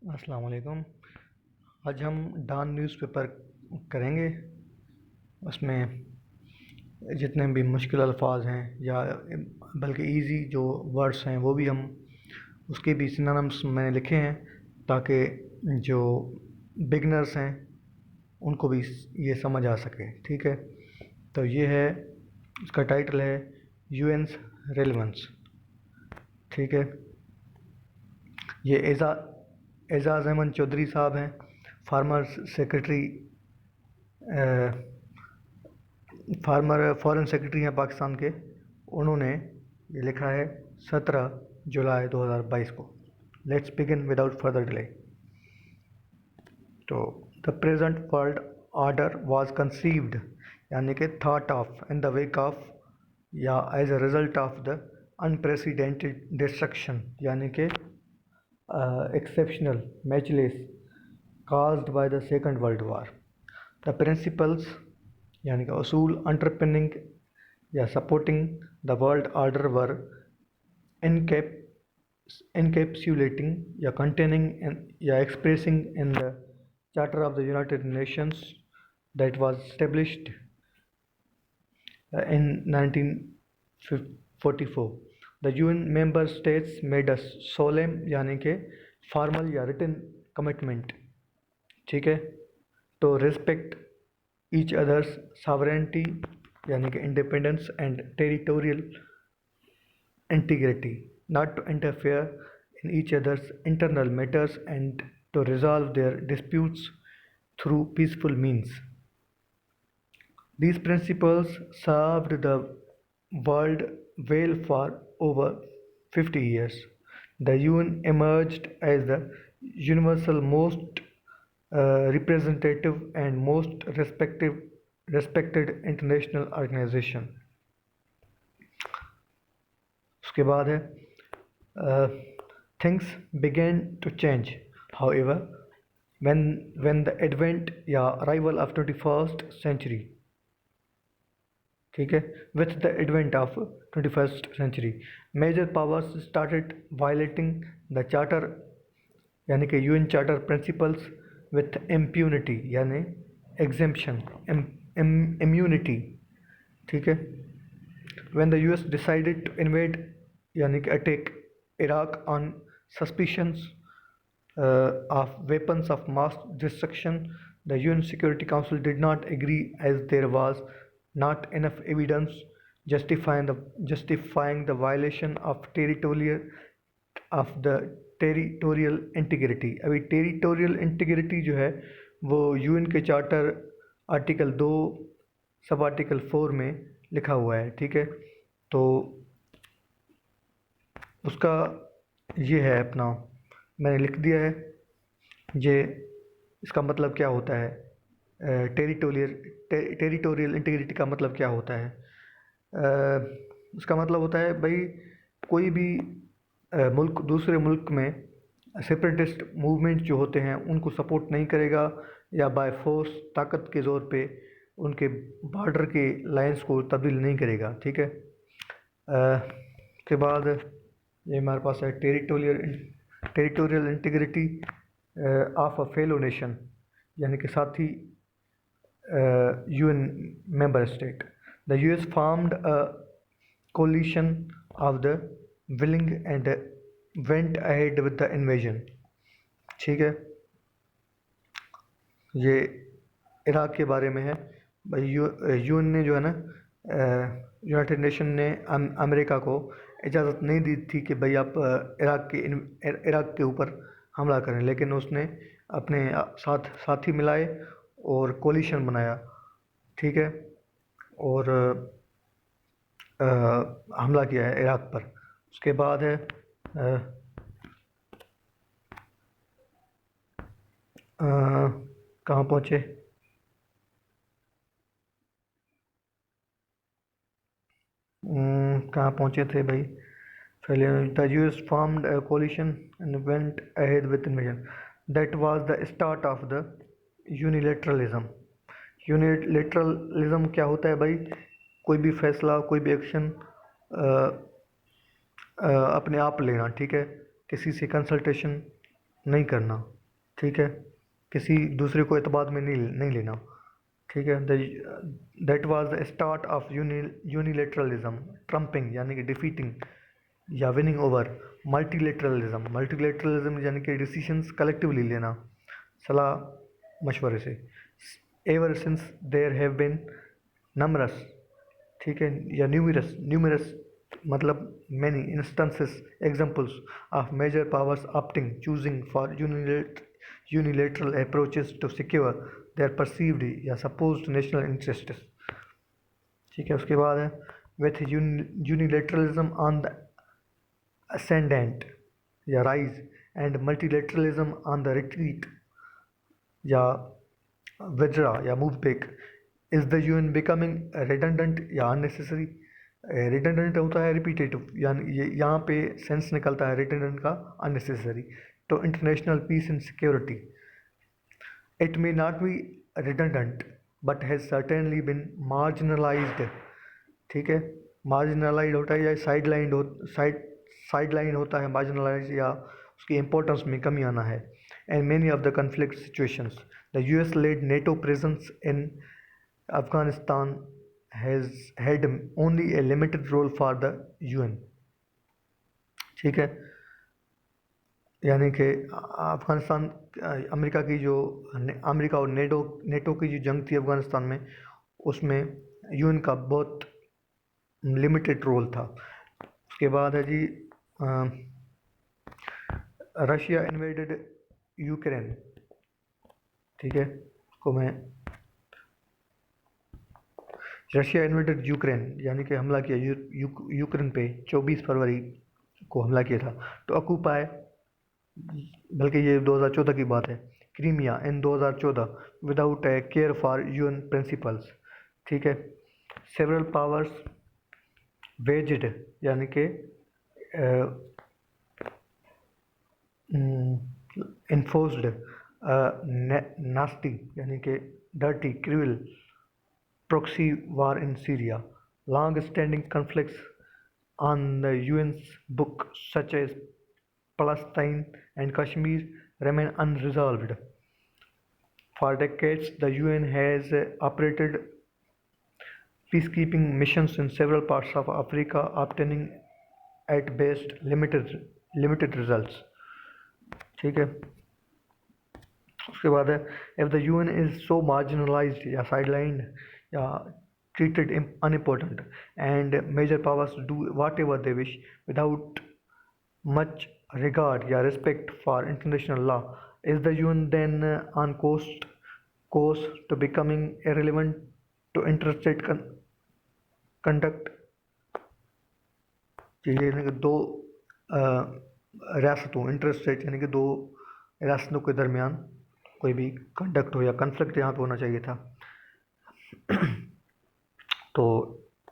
अस्सलाम वालेकुम। आज हम डान न्यूज़पेपर करेंगे। उसमें जितने भी मुश्किल अल्फाज हैं या बल्कि इजी जो वर्ड्स हैं वो भी हम उसके भी सिनोनिम्स मैंने लिखे हैं ताकि जो बिगनर्स हैं उनको भी ये समझ आ सके। ठीक है, तो ये है, इसका टाइटल है यूएन्स रेलेवेंस। ठीक है, ये एजाज़ अहमद चौधरी साहब हैं, farmer secretary, farmer foreign secretary हैं पाकिस्तान के। उन्होंने ये लिखा है 17 जुलाई 2022 को। Let's begin without further delay. तो the present world order was conceived यानी कि thought of in the wake of या as a result of the unprecedented destruction यानी कि exceptional, matchless, caused by the Second World War. The principles यानी कि असूल underpinning या supporting the world order were encapsulating या containing या expressing in the Charter of the United Nations that was established in 1944. The UN member states made a solemn यानी कि formal या written commitment, ठीक है, तो रिस्पेक्ट ईच अदर्स सॉवरेनिटी यानी कि independence and territorial integrity, not to interfere in each other's internal matters and to resolve their disputes through peaceful means. These principles served the world well for over 50 years. The UN emerged as the universal most representative and most respected international organization. उसके बाद है things began to change, however, when the advent या arrival of 21st century, ठीक है, with the advent of 21st century, major powers started violating the charter यानी कि UN charter principles with impunity यानी exemption, immunity, ठीक है। When the US decided to invade यानी कि attack Iraq on suspicions of weapons of mass destruction, the UN Security Council did not agree as there was not enough evidence justifying the violation of the territorial integrity. अभी territorial integrity जो है वो UN के charter article 2 sub article 4 में लिखा हुआ है, ठीक है। तो उसका ये है अपना, मैंने लिख दिया है ये, इसका मतलब क्या होता है, टेरिटोरियल इंटीग्रिटी का मतलब क्या होता है। इसका मतलब होता है भाई कोई भी मुल्क दूसरे मुल्क में सेपरेटिस्ट मूवमेंट जो होते हैं उनको सपोर्ट नहीं करेगा या बाय फोर्स ताकत के ज़ोर पे उनके बॉर्डर के लाइंस को तब्दील नहीं करेगा, ठीक है। उसके बाद ये हमारे पास है territorial integrity of a fellow nation यानी कि साथी UN member state. The US formed a coalition of the willing and went ahead with the invasion, ठीक है। ये इराक के बारे में है भाई। यूएन ने जो है ना, यूनाइटेड नेशन ने अमेरिका को इजाज़त नहीं दी थी कि भाई आप इराक के ऊपर हमला करें, लेकिन उसने अपने साथी मिलाए और कोलिशन बनाया, ठीक है, और हमला किया है इराक पर। उसके बाद है कहाँ पहुँचे, कहाँ पहुँचे थे भाई। पहले the US formed a coalition and went ahead with invasion, that was the start of the unilateralism. Unilateralism क्या होता है भाई, कोई भी फैसला कोई भी एक्शन अपने आप लेना, ठीक है, किसी से कंसल्टेशन नहीं करना, ठीक है, किसी दूसरे को एतबार में नहीं नहीं लेना, ठीक है। That was the start of unilateralism, trumping यानी कि डिफीटिंग या विनिंग ओवर मल्टीलेटरलिज्म। मल्टीलेटरलिज्म यानी कि डिसीजंस कलेक्टिवली लेना, सलाह मशवरे से। Ever since there have been numerous, ठीक है, या न्यूमरस, न्यूमरस मतलब many instances, examples of major powers opting choosing for unilateral approaches to secure their perceived या सपोज्ड नेशनल इंटरेस्ट्स, ठीक है। उसके बाद है with unilateralism on the ascendant या rise and multilateralism on the retreat या withdraw या move back, is the UN becoming redundant या unnecessary। redundant होता है repetitive, यानी यहाँ पे सेंस निकलता है redundant का unnecessary। तो international peace and security, it may not be redundant but has certainly been marginalized, ठीक है। मार्जिनलाइज होता है या साइड लाइन होता है मार्जिनलाइज, या उसकी इम्पोर्टेंस में कमी आना है। And many of the conflict situations the US led NATO presence in Afghanistan has had only a limited role for the UN, ठीक है। यानी कि अफगानिस्तान, अमेरिका की जो अमेरिका और नेटो की जो जंग थी अफगानिस्तान में, उसमें यूएन का बहुत लिमिटेड रोल था। उसके बाद है जी रशिया इन्वेडेड यूक्रेन, ठीक है। को मैं रशिया इन्वेडेड यूक्रेन यानी कि हमला किया यूक्रेन पे 24 फरवरी को हमला किया था। तो ऑक्यूपाई, बल्कि ये 2014 की बात है, Crimea in 2014 without A care for UN principles, ठीक है। सेवरल पावर्स वेज्ड यानी कि इन्फोर्स्ड नास्टी यानी कि dirty cruel proxy war in Syria. Long-standing conflicts on the UN's book, such as Palestine and Kashmir, remain unresolved. For decades, the UN has operated peacekeeping missions in several parts of Africa, obtaining at best limited results. ठीक है। उसके बाद है if the UN is so marginalized या sidelined या treated unimportant and major powers do whatever they wish without much regard या respect for international law, is the UN then on course to becoming irrelevant to interstate conduct। यानी कि दो रियासतों, interstate यानी कि दो रियासतों के दरमियान कोई भी कंडक्ट हो या कन्फ्लिक्ट यहाँ पे होना चाहिए था। तो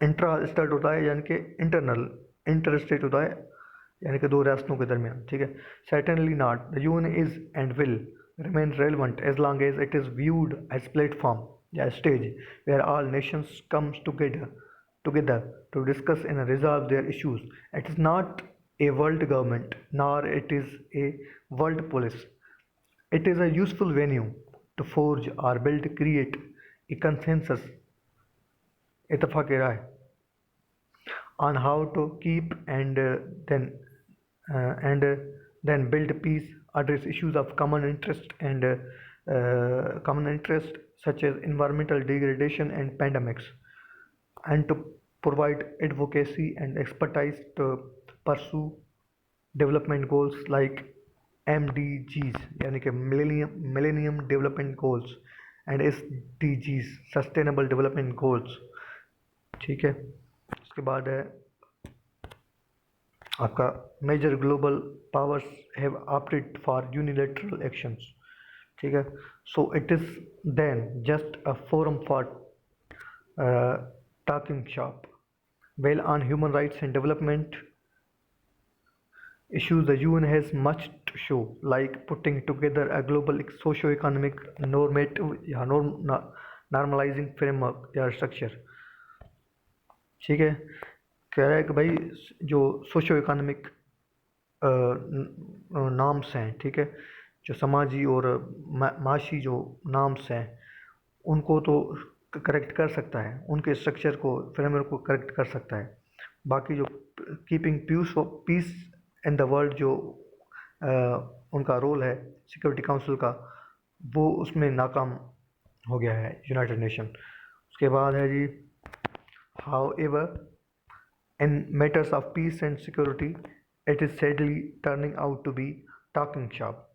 इंट्रा स्टेट होता है यानी कि इंटर स्टेट होता है यानी कि दो रियासतों के दरमियान, ठीक है। Certainly not, the UN is and will remain relevant as long as it is viewed as platform या stage where all nations comes together to discuss and resolve their issues. It is not a world government nor it is a world police. It is a useful venue to forge or build, create a consensus, इत्तेफाक राय, on how to keep and then build peace, address issues of common interest such as environmental degradation and pandemics, and to provide advocacy and expertise to pursue development goals like MDGs यानी कि Millennium Development Goals and SDGs Sustainable Development Goals, ठीक है। उसके बाद है आपका major global powers have opted for unilateral actions, ठीक है। So it is then just a forum for talking shop. Well on human rights and development issues, the UN has much to show, like putting together a global socio-economic normative या normalizing framework या structure, ठीक है। कह रहा है कि भाई जो सोशो इकोनॉमिक नॉर्म्स हैं, ठीक है, जो समाजी और माशी जो नॉर्म्स हैं उनको तो करेक्ट कर सकता है, उनके स्ट्रक्चर को, फ्रेमवर्क को करेक्ट कर सकता है। बाकी जो keeping peace in the world जो उनका रोल है सिक्योरिटी काउंसिल का, वो उसमें नाकाम हो गया है यूनाइटेड नेशन। उसके बाद है जी, however in matters of peace and security it is sadly turning out to be talking shop.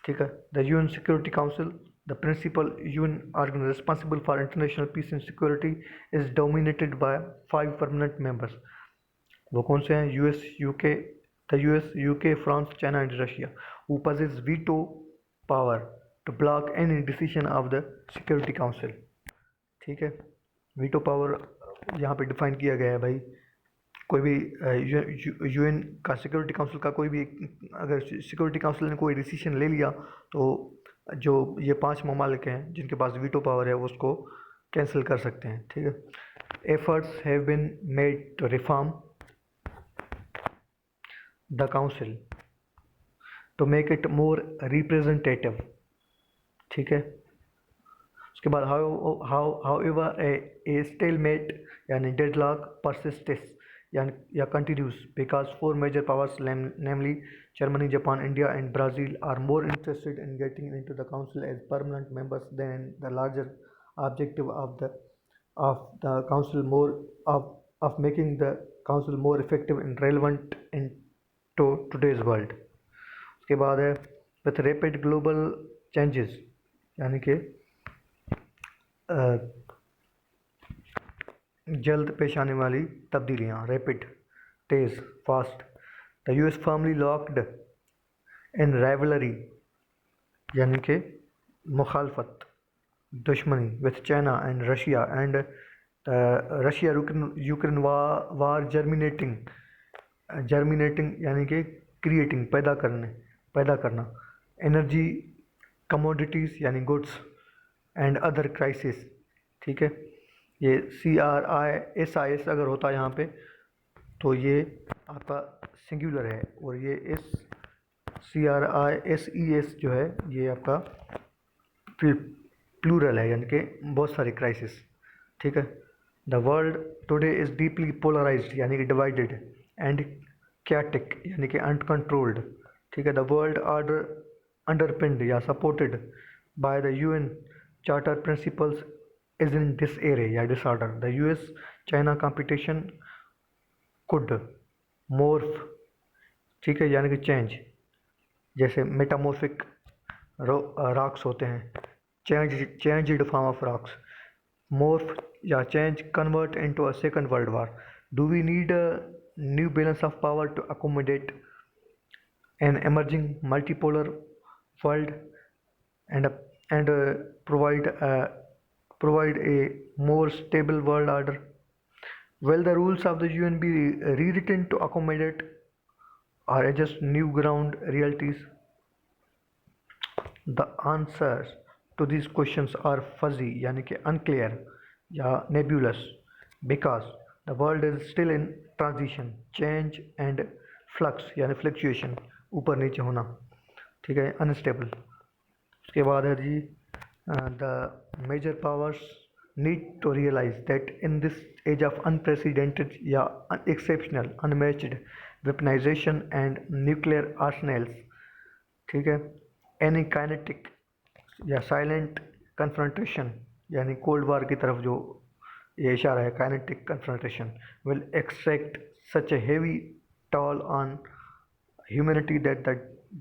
ठीक है, the UN security council, the principal UN organ responsible for international peace and security, is dominated by 5 permanent members. वो कौन से हैं? the US, UK, France, China and Russia, who possess veto power to block any decision of the Security Council. ठीक है, veto power यहाँ पे define किया गया है भाई। कोई भी यूएन का सिक्योरिटी काउंसिल का कोई भी, अगर सिक्योरिटी काउंसिल ने कोई डिसीजन ले लिया तो जो ये 5 ममालिक हैं जिनके पास वीटो पावर है वो उसको कैंसिल कर सकते हैं। ठीक है, efforts have been made to reform the council to make it more representative. ठीक है, उसके बाद हाउ एवर ए स्टेलमेट यानी डेडलॉक परसिस्टेस या continues because 4 major powers namely Germany, Japan, India and Brazil are more interested in getting into the council as permanent members than the larger objective of the council more of making the council more effective and relevant in today's world. उसके बाद है with rapid global changes यानी कि जल्द पेश आने वाली तब्दीलियाँ, rapid, तेज़, fast. The US firmly locked in rivalry यानी कि मुखालफत, दुश्मनी with China and Russia and Russia Ukraine war germinating यानी कि क्रिएटिंग, पैदा करना एनर्जी कमोडिटीज़ यानी गुड्स एंड अदर क्राइसिस। ठीक है, ये CRISIS अगर होता है यहाँ पे तो ये आपका सिंगुलर है, और ये इस CRISES जो है ये आपका प्लूरल है यानी कि बहुत सारी क्राइसिस। ठीक है, the world today is deeply polarised यानी कि डिवाइडेड एंड कैटिक यानी कि अनकंट्रोल्ड। ठीक है, द वर्ल्ड ऑर्डर अंडरपिन्ड या supported by the UN charter principles is in disarray या disorder. The US China competition could morph, ठीक है, यानी कि चेंज, जैसे मेटामॉर्फिक रॉक्स होते हैं, changed form of rocks, morph या change convert into a second world war. Do we need a new balance of power to accommodate an emerging multipolar world and provide a more stable world order? Will the rules of the UN be rewritten to accommodate or adjust new ground realities? The answers to these questions are fuzzy यानी कि unclear या nebulous because the world is still in transition, change and flux यानी fluctuation, ऊपर नीचे होना। ठीक है, unstable। उसके बाद है जी, the major powers need to realize that in this age of unprecedented या exceptional unmatched weaponization and nuclear arsenals, ठीक है, any kinetic या silent confrontation यानी कोल्ड वार की तरफ जो ये इशारा है, kinetic confrontation will extract such a heavy toll on humanity that the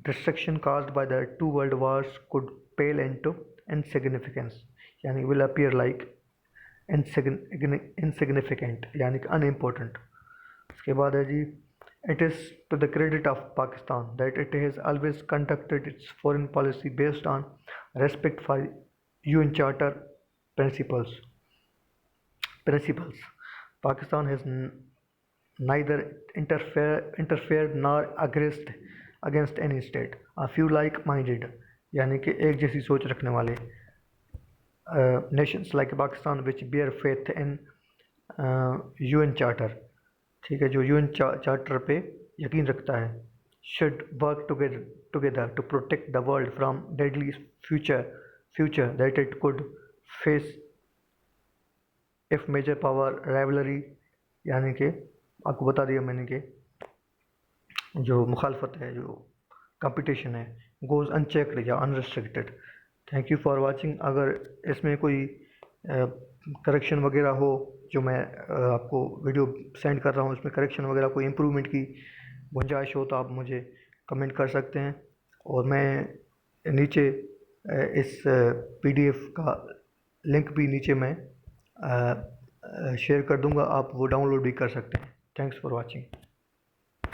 destruction caused by the 2 world wars could pale into insignificance यानी will appear like insignificant यानी कि unimportant। उसके बाद है जी, it is to the credit of Pakistan that it has always conducted its foreign policy based on respect for UN Charter principles. Pakistan has neither interfered nor aggressed against any state. A few like-minded यानी कि एक जैसी सोच रखने वाले nations like Pakistan which bear faith in UN Charter, ठीक है, जो UN चार्टर पे यकीन रखता है, should work together to protect the world from deadly future future that it could face if major power rivalry, यानी कि आपको बता दिया मैंने कि जो मुखालफत है, जो कंपटीशन है, गोज़ अनचेक्ड या unrestricted. Thank you for watching. अगर इसमें कोई करेक्शन वगैरह हो, जो मैं आपको वीडियो सेंड कर रहा हूँ, उसमें करेक्शन वगैरह कोई इम्प्रूवमेंट की गुंजाइश हो तो आप मुझे कमेंट कर सकते हैं, और मैं नीचे इस पीडीएफ का लिंक भी नीचे मैं शेयर कर दूंगा, आप वो डाउनलोड भी कर सकते हैं। Thanks for watching.